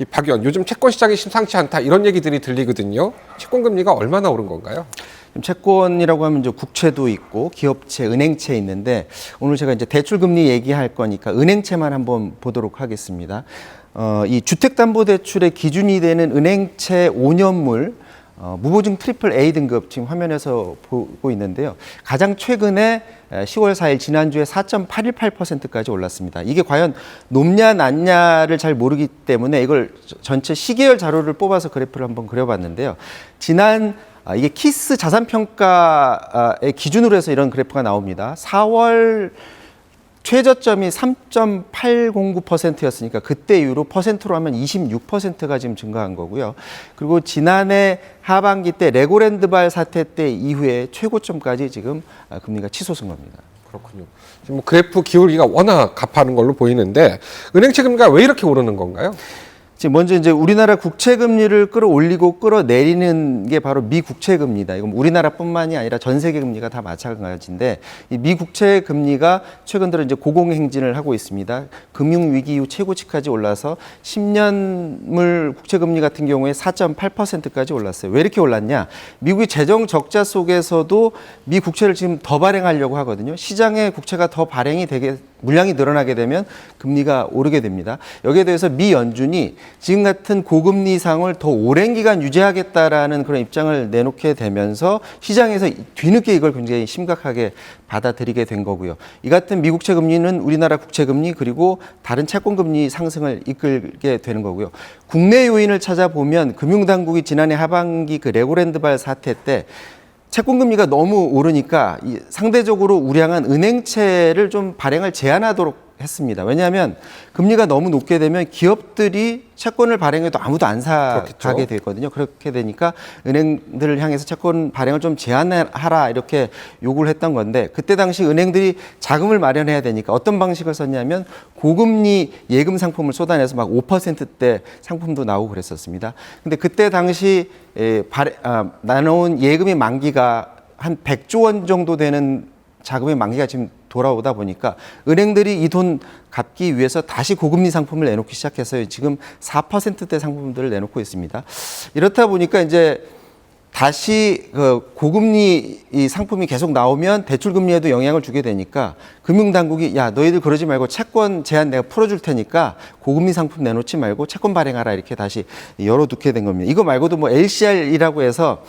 이 박 의원, 요즘 채권 시장이 심상치 않다 이런 얘기들이 들리거든요. 채권 금리가 얼마나 오른 건가요? 채권이라고 하면 이제 국채도 있고 기업채, 은행채 있는데 오늘 제가 이제 대출 금리 얘기할 거니까 은행채만 한번 보도록 하겠습니다. 이 주택담보대출의 기준이 되는 은행채 5년물 무보증 트리플 A 등급 지금 화면에서 보고 있는데요. 가장 최근에 10월 4일 지난주에 4.818%까지 올랐습니다. 이게 과연 높냐 낮냐를 잘 모르기 때문에 이걸 전체 시계열 자료를 뽑아서 그래프를 한번 그려봤는데요. 이게 키스 자산평가의 기준으로 해서 이런 그래프가 나옵니다. 4월 최저점이 3.809%였으니까 그때 이후로 퍼센트로 하면 26%가 지금 증가한 거고요. 그리고 지난해 하반기 때 레고랜드발 사태 때 이후에 최고점까지 지금 금리가 치솟은 겁니다. 그렇군요. 지금 뭐 그래프 기울기가 워낙 가파른 걸로 보이는데 은행채 금리가 왜 이렇게 오르는 건가요? 먼저 이제 우리나라 국채 금리를 끌어올리고 끌어내리는 게 바로 미 국채 금리다. 이건 우리나라뿐만이 아니라 전 세계 금리가 다 마찬가지인데 이 미 국채 금리가 최근 들어 이제 고공행진을 하고 있습니다. 금융 위기 이후 최고치까지 올라서 10년물 국채 금리 같은 경우에 4.8%까지 올랐어요. 왜 이렇게 올랐냐? 미국이 재정 적자 속에서도 미 국채를 지금 더 발행하려고 하거든요. 시장에 국채가 더 발행이 되게 물량이 늘어나게 되면 금리가 오르게 됩니다. 여기에 대해서 미 연준이 지금 같은 고금리 상을 더 오랜 기간 유지하겠다라는 그런 입장을 내놓게 되면서 시장에서 뒤늦게 이걸 굉장히 심각하게 받아들이게 된 거고요. 이 같은 미국채 금리는 우리나라 국채 금리 그리고 다른 채권 금리 상승을 이끌게 되는 거고요. 국내 요인을 찾아보면 금융당국이 지난해 하반기 그 레고랜드발 사태 때 채권 금리가 너무 오르니까 상대적으로 우량한 은행채를 좀 발행을 제한하도록 했습니다. 왜냐하면 금리가 너무 높게 되면 기업들이 채권을 발행해도 아무도 안 사가게 되거든요. 그렇게 되니까 은행들을 향해서 채권 발행을 좀 제한하라 이렇게 요구를 했던 건데 그때 당시 은행들이 자금을 마련해야 되니까 어떤 방식을 썼냐면 고금리 예금 상품을 쏟아내서 막 5%대 상품도 나오고 그랬었습니다. 근데 그때 당시 나눠온 예금의 만기가 한 100조 원 정도 되는 자금의 만기가 지금 돌아오다 보니까 은행들이 이 돈 갚기 위해서 다시 고금리 상품을 내놓기 시작해서 지금 4%대 상품들을 내놓고 있습니다. 이렇다 보니까 이제 다시 그 고금리 이 상품이 계속 나오면 대출 금리에도 영향을 주게 되니까 금융당국이 야 너희들 그러지 말고 채권 제한 내가 풀어줄 테니까 고금리 상품 내놓지 말고 채권 발행하라 이렇게 다시 열어두게 된 겁니다. 이거 말고도 뭐 LCR이라고 해서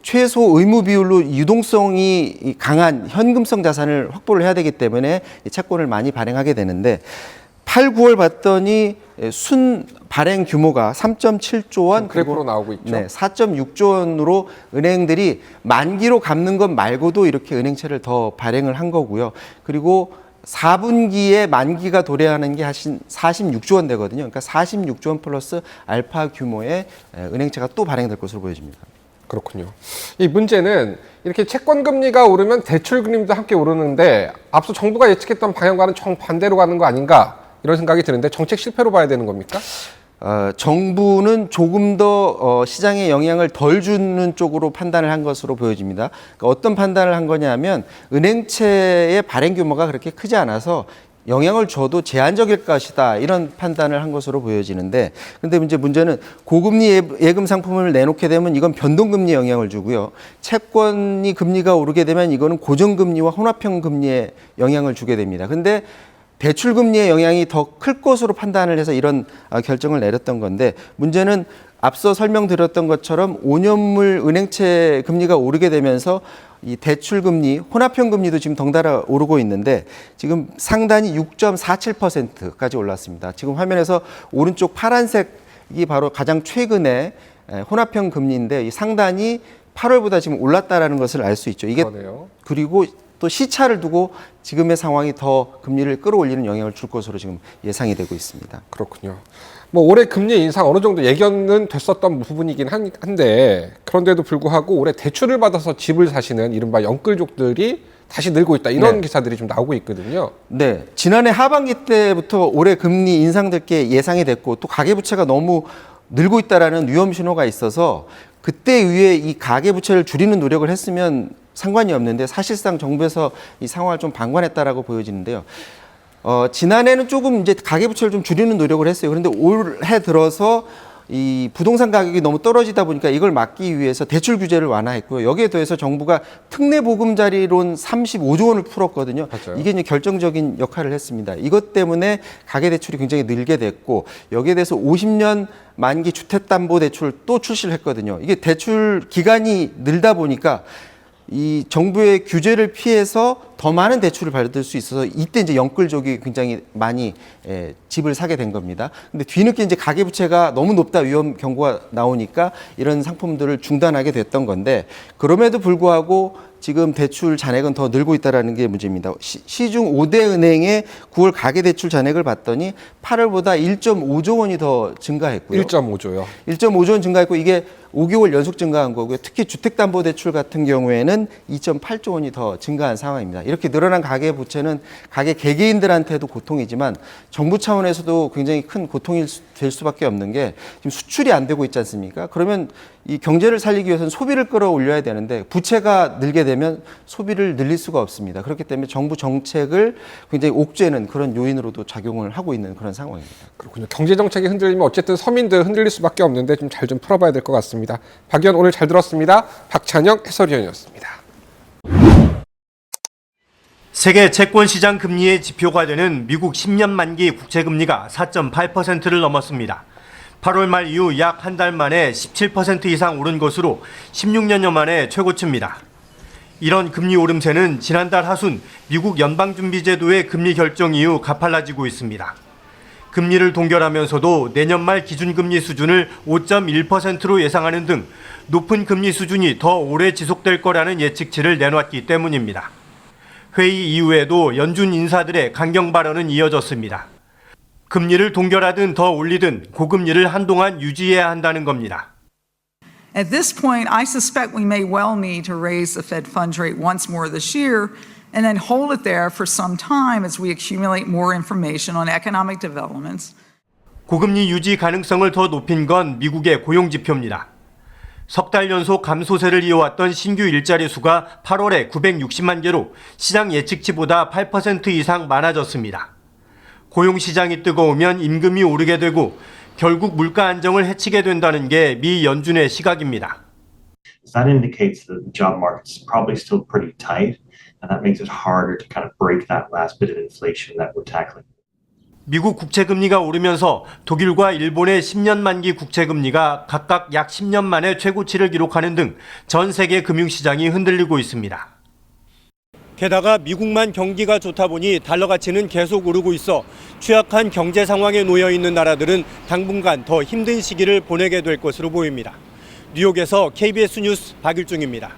최소 의무 비율로 유동성이 강한 현금성 자산을 확보를 해야 되기 때문에 채권을 많이 발행하게 되는데 8, 9월 봤더니 순 발행 규모가 3.7조 원 그래프로 나오고 있죠. 네, 4.6조 원으로 은행들이 만기로 갚는 것 말고도 이렇게 은행채를 더 발행을 한 거고요. 그리고 4분기에 만기가 도래하는 게 한 46조 원 되거든요. 그러니까 46조 원 플러스 알파 규모의 은행채가 또 발행될 것으로 보여집니다. 그렇군요. 이 문제는 이렇게 채권 금리가 오르면 대출 금리도 함께 오르는데 앞서 정부가 예측했던 방향과는 정반대로 가는 거 아닌가 이런 생각이 드는데 정책 실패로 봐야 되는 겁니까? 정부는 조금 더 시장에 영향을 덜 주는 쪽으로 판단을 한 것으로 보여집니다. 그러니까 어떤 판단을 한 거냐면 은행채의 발행 규모가 그렇게 크지 않아서 영향을 줘도 제한적일 것이다 이런 판단을 한 것으로 보여지는데 근데 이제 문제는 고금리 예금 상품을 내놓게 되면 이건 변동금리에 영향을 주고요. 채권이 금리가 오르게 되면 이거는 고정금리와 혼합형 금리에 영향을 주게 됩니다. 근데 대출금리의 영향이 더 클 것으로 판단을 해서 이런 결정을 내렸던 건데 문제는 앞서 설명드렸던 것처럼 5년물 은행채 금리가 오르게 되면서 이 대출금리, 혼합형 금리도 지금 덩달아 오르고 있는데 지금 상단이 6.47%까지 올랐습니다. 지금 화면에서 오른쪽 파란색이 바로 가장 최근에 혼합형 금리인데 이 상단이 8월보다 지금 올랐다라는 것을 알 수 있죠. 이게 그러네요. 그리고 또 시차를 두고 지금의 상황이 더 금리를 끌어올리는 영향을 줄 것으로 지금 예상이 되고 있습니다. 그렇군요. 뭐 올해 금리 인상 어느 정도 예견은 됐었던 부분이긴 한데 그런데도 불구하고 올해 대출을 받아서 집을 사시는 이른바 영끌족들이 다시 늘고 있다 이런 기사들이 좀 나오고 있거든요. 네, 지난해 하반기 때부터 올해 금리 인상될 게 예상이 됐고 또 가계부채가 너무 늘고 있다라는 위험 신호가 있어서 그때 위에 이 가계부채를 줄이는 노력을 했으면 상관이 없는데 사실상 정부에서 이 상황을 좀 방관했다라고 보여지는데요. 지난해는 조금 이제 가계부채를 좀 줄이는 노력을 했어요. 그런데 올해 들어서 이 부동산 가격이 너무 떨어지다 보니까 이걸 막기 위해서 대출 규제를 완화했고요. 여기에 더해서 정부가 특례 보금자리론 35조 원을 풀었거든요. 맞아요. 이게 이제 결정적인 역할을 했습니다. 이것 때문에 가계 대출이 굉장히 늘게 됐고 여기에 대해서 50년 만기 주택담보대출을 또 출시를 했거든요. 이게 대출 기간이 늘다 보니까 이 정부의 규제를 피해서 더 많은 대출을 받을 수 있어서 이때 이제 영끌족이 굉장히 많이 집을 사게 된 겁니다. 근데 뒤늦게 이제 가계부채가 너무 높다 위험 경고가 나오니까 이런 상품들을 중단하게 됐던 건데 그럼에도 불구하고 지금 대출 잔액은 더 늘고 있다는 게 문제입니다. 시중 5대 은행의 9월 가계대출 잔액을 봤더니 8월보다 1.5조 원이 더 증가했고요. 1.5조요. 1.5조 원 증가했고 이게 5개월 연속 증가한 거고요. 특히 주택담보대출 같은 경우에는 2.8조 원이 더 증가한 상황입니다. 이렇게 늘어난 가계부채는 가계 개개인들한테도 고통이지만 정부 차원에서도 굉장히 큰 고통이 될 수밖에 없는 게 지금 수출이 안 되고 있지 않습니까? 그러면 이 경제를 살리기 위해서는 소비를 끌어올려야 되는데 부채가 늘게 되면 소비를 늘릴 수가 없습니다. 그렇기 때문에 정부 정책을 굉장히 옥죄는 그런 요인으로도 작용을 하고 있는 그런 상황입니다. 그렇군요. 경제 정책이 흔들리면 어쨌든 서민들 흔들릴 수밖에 없는데 좀 잘 좀 풀어봐야 될 것 같습니다. 박 의원 오늘 잘 들었습니다. 박찬영 해설위원이었습니다. 세계 채권시장 금리의 지표가 되는 미국 10년 만기 국채금리가 4.8%를 넘었습니다. 8월 말 이후 약 한 달 만에 17% 이상 오른 것으로 16년여 만에 최고치입니다. 이런 금리 오름세는 지난달 하순 미국 연방준비제도의 금리 결정 이후 가팔라지고 있습니다. 금리를 동결하면서도 내년 말 기준금리 수준을 5.1%로 예상하는 등 높은 금리 수준이 더 오래 지속될 거라는 예측치를 내놨기 때문입니다. 회의 이후에도 연준 인사들의 강경 발언은 이어졌습니다. 금리를 동결하든 더 올리든 고금리를 한동안 유지해야 한다는 겁니다. At this point, I suspect we may well need to raise the Fed funds rate once more this year and then hold it there for some time as we accumulate more information on economic developments. 고금리 유지 가능성을 더 높인 건 미국의 고용 지표입니다. 석 달 연속 감소세를 이어왔던 신규 일자리 수가 8월에 960만 개로 시장 예측치보다 8% 이상 많아졌습니다. 고용 시장이 뜨거우면 임금이 오르게 되고 결국 물가 안정을 해치게 된다는 게 미 연준의 시각입니다. That indicates that the job market's probably still pretty tight, and that makes it harder to kind of break that last bit of inflation that we're tackling. 미국 국채금리가 오르면서 독일과 일본의 10년 만기 국채금리가 각각 약 10년 만에 최고치를 기록하는 등 전 세계 금융시장이 흔들리고 있습니다. 게다가 미국만 경기가 좋다 보니 달러 가치는 계속 오르고 있어 취약한 경제 상황에 놓여 있는 나라들은 당분간 더 힘든 시기를 보내게 될 것으로 보입니다. 뉴욕에서 KBS 뉴스 박일중입니다.